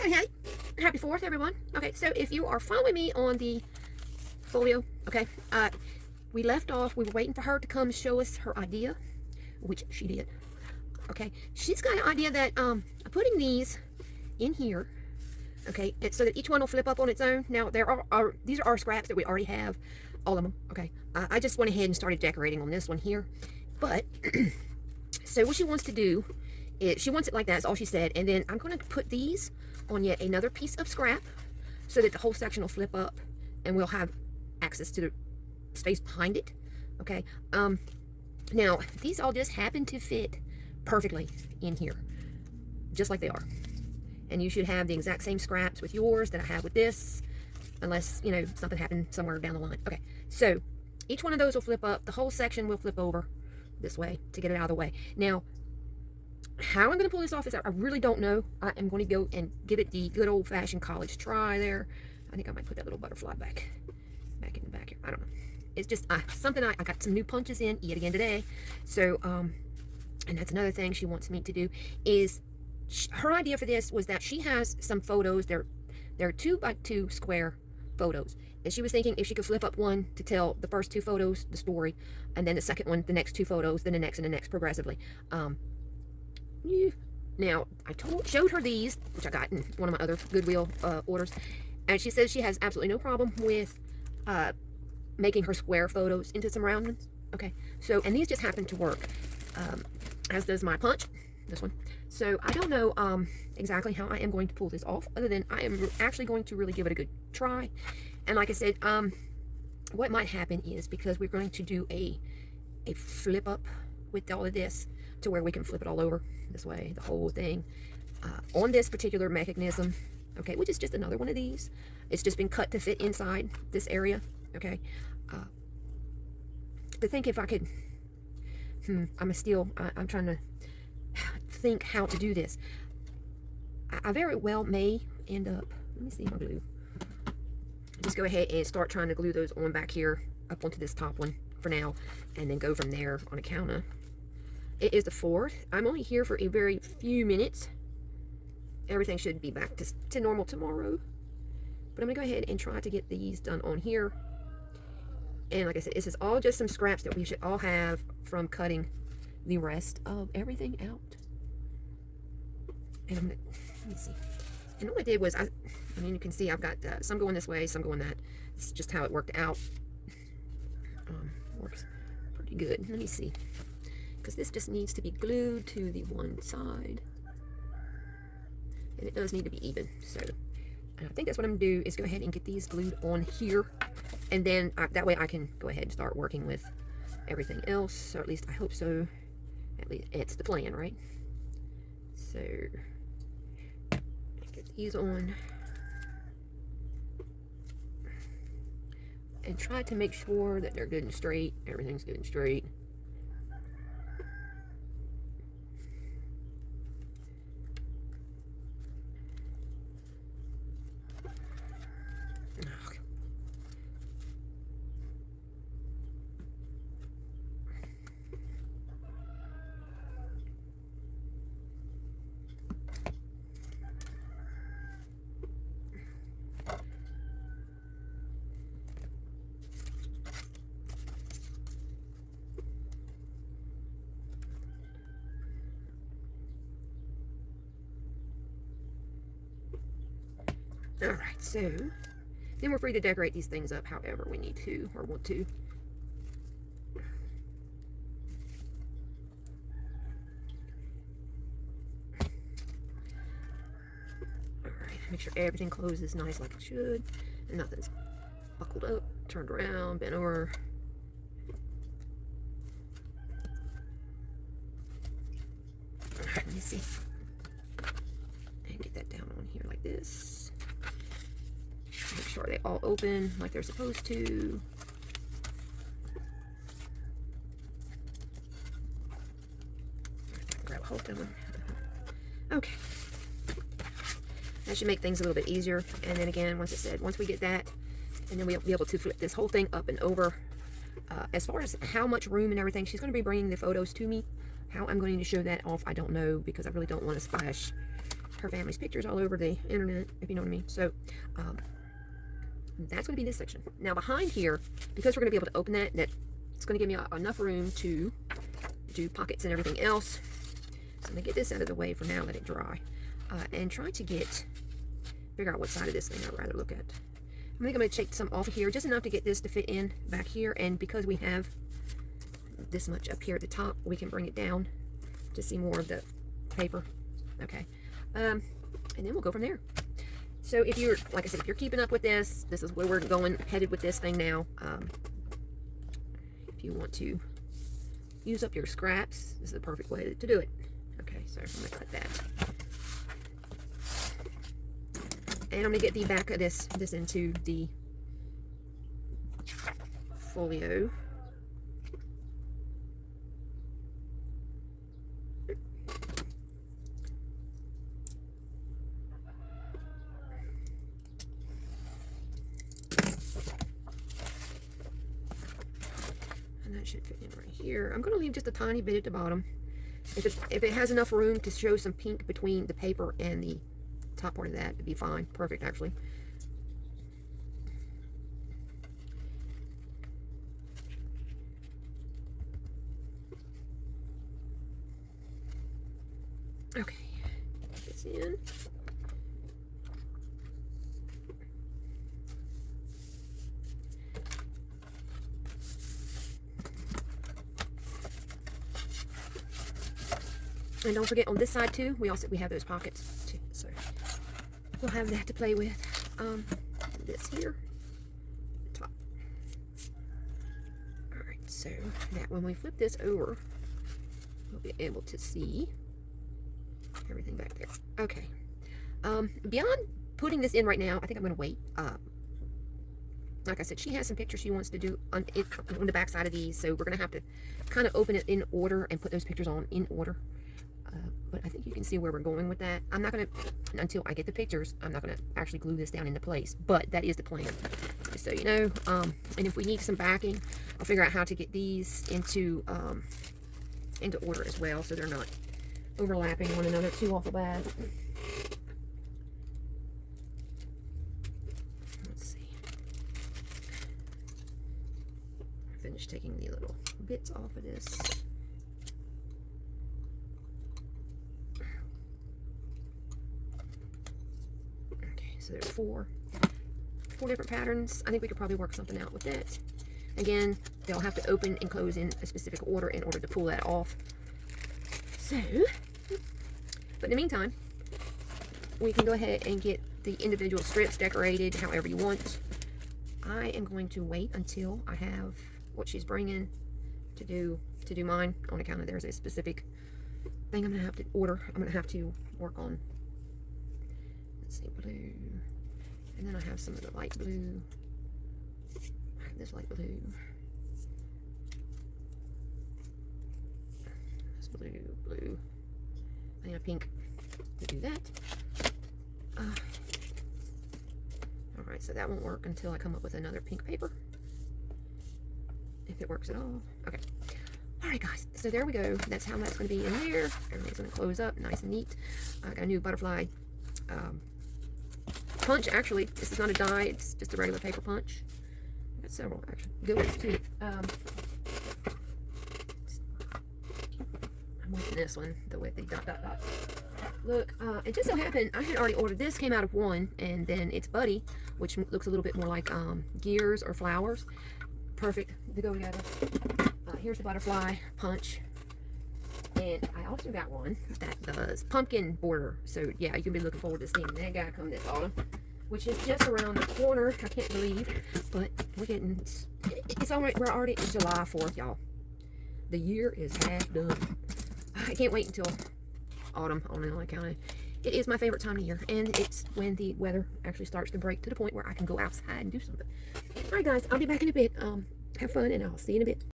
Hey, happy 4th, everyone. Okay, so if you are following me on the Folio, okay, we left off, we were waiting for her to come show us her idea, which she did. Okay, she's got an idea that putting these in here, okay, so that each one will flip up on its own. Now, these are our scraps that we already have, all of them, okay. I just went ahead and started decorating on this one here, but, so what she wants to do is, she wants it like that, is all she said, and then I'm going to put these on yet another piece of scrap so that the whole section will flip up and we'll have access to the space behind it, okay. Now, these all just happen to fit perfectly in here, just like they are. And you should have the exact same scraps with yours that I have with this, unless, you know, something happened somewhere down the line. Okay, so each one of those will flip up. The whole section will flip over this way to get it out of the way. Now, how I'm going to pull this off is I really don't know. I am going to go and give it the good old-fashioned college try there. I think I might put that little butterfly back in the back here. I don't know. It's just something I got some new punches in yet again today. So, and that's another thing she wants me to do is, her idea for this was that she has some photos. They're 2x2 square photos, and she was thinking if she could flip up one to tell the first two photos the story, and then the second one the next two photos, then the next and the next progressively. Now I showed her these, which I got in one of my other Goodwill orders, and she says she has absolutely no problem with making her square photos into some round ones. Okay, so, and these just happen to work, as does my punch, this one. So I don't know exactly how I am going to pull this off, other than I am actually going to really give it a good try. And like I said, what might happen is, because we're going to do a flip up with all of this to where we can flip it all over this way, the whole thing, on this particular mechanism, okay, which is just another one of these. It's just been cut to fit inside this area, okay. To think if I could, I'm trying to think how to do this. I very well may end up, let me see my glue. Just go ahead and start trying to glue those on back here up onto this top one for now, and then go from there on account of, it is the 4th. I'm only here for a very few minutes. Everything should be back to normal tomorrow. But I'm going to go ahead and try to get these done on here. And like I said, this is all just some scraps that we should all have from cutting the rest of everything out. And I'm gonna, let me see. And all I did was, I mean, you can see I've got some going this way, some going that. It's just how it worked out. Works pretty good. Let me see. Because this just needs to be glued to the one side. And it does need to be even. So, and I think that's what I'm going to do, is go ahead and get these glued on here. And then that way I can go ahead and start working with everything else. Or at least I hope so. At least it's the plan, right? So, get these on. And try to make sure that they're good and straight. Everything's good and straight. Alright, so then we're free to decorate these things up however we need to or want to. Alright, make sure everything closes nice like it should, and nothing's buckled up, turned around, bent over. Alright, let me see. And get that down on here like this. Make sure they all open like they're supposed to. Grab a hold of them. Okay. That should make things a little bit easier. And then again, once we get that, and then we'll be able to flip this whole thing up and over. As far as how much room and everything, she's going to be bringing the photos to me. How I'm going to show that off, I don't know, because I really don't want to splash her family's pictures all over the internet, if you know what I mean. So that's going to be this section. Now behind here, because we're going to be able to open that it's going to give me enough room to do pockets and everything else. So I'm going to get this out of the way for now, let it dry, and try to figure out what side of this thing I'd rather look at. I think I'm going to take some off of here, just enough to get this to fit in back here, and because we have this much up here at the top, we can bring it down to see more of the paper. Okay, and then we'll go from there. So if you're, like I said, if you're keeping up with this, this is where we're headed with this thing now. If you want to use up your scraps, this is the perfect way to do it. Okay, so I'm going to cut that. And I'm going to get the back of this into the folio. And that should fit in right here. I'm going to leave just a tiny bit at the bottom. If it has enough room to show some pink between the paper and the top part of that, it'd be fine. Perfect, actually. Okay, put this in. And don't forget, on this side too, we have those pockets too, so we'll have that to play with. This here, top. All right, so that when we flip this over, we'll be able to see everything back there. Okay. Beyond putting this in right now, I think I'm going to wait. Like I said, she has some pictures she wants to do on the back side of these, so we're going to have to kind of open it in order and put those pictures on in order. But I think you can see where we're going with that. I'm not going to, until I get the pictures, I'm not going to actually glue this down into place. But that is the plan, just so you know. And if we need some backing, I'll figure out how to get these into order as well, so they're not overlapping one another too off the bat. Let's see. I finished taking the little bits off of this. So there's four different patterns. I think we could probably work something out with that. Again, they'll have to open and close in a specific order in order to pull that off. So, but in the meantime, we can go ahead and get the individual strips decorated however you want. I am going to wait until I have what she's bringing to do mine, on account of there's a specific thing I'm going to have to order. I'm going to have to work on. Let's see, blue, and then I have some of the light blue. I have this light blue, this blue. I need a pink to do that. All right, so that won't work until I come up with another pink paper, if it works at all. Okay. All right, guys. So there we go. That's how that's going to be in there. Everything's going to close up, nice and neat. I got a new butterfly. Punch, actually. This is not a die, it's just a regular paper punch. I got several, actually. Good ones, too. I'm liking this one, with the dot, dot, dot. Look, it just so happened, I had already ordered this, came out of one, and then its buddy, which looks a little bit more like gears or flowers. Perfect to go together. Here's the butterfly punch. And I also got one that does pumpkin border. So yeah, you can be looking forward to seeing that guy come this autumn, which is just around the corner. I can't believe, but we're getting, it's already, we're already at July 4th, y'all. The year is half done. I can't wait until autumn on account. It is my favorite time of year, and it's when the weather actually starts to break to the point where I can go outside and do something. All right, guys, I'll be back in a bit. Have fun, and I'll see you in a bit.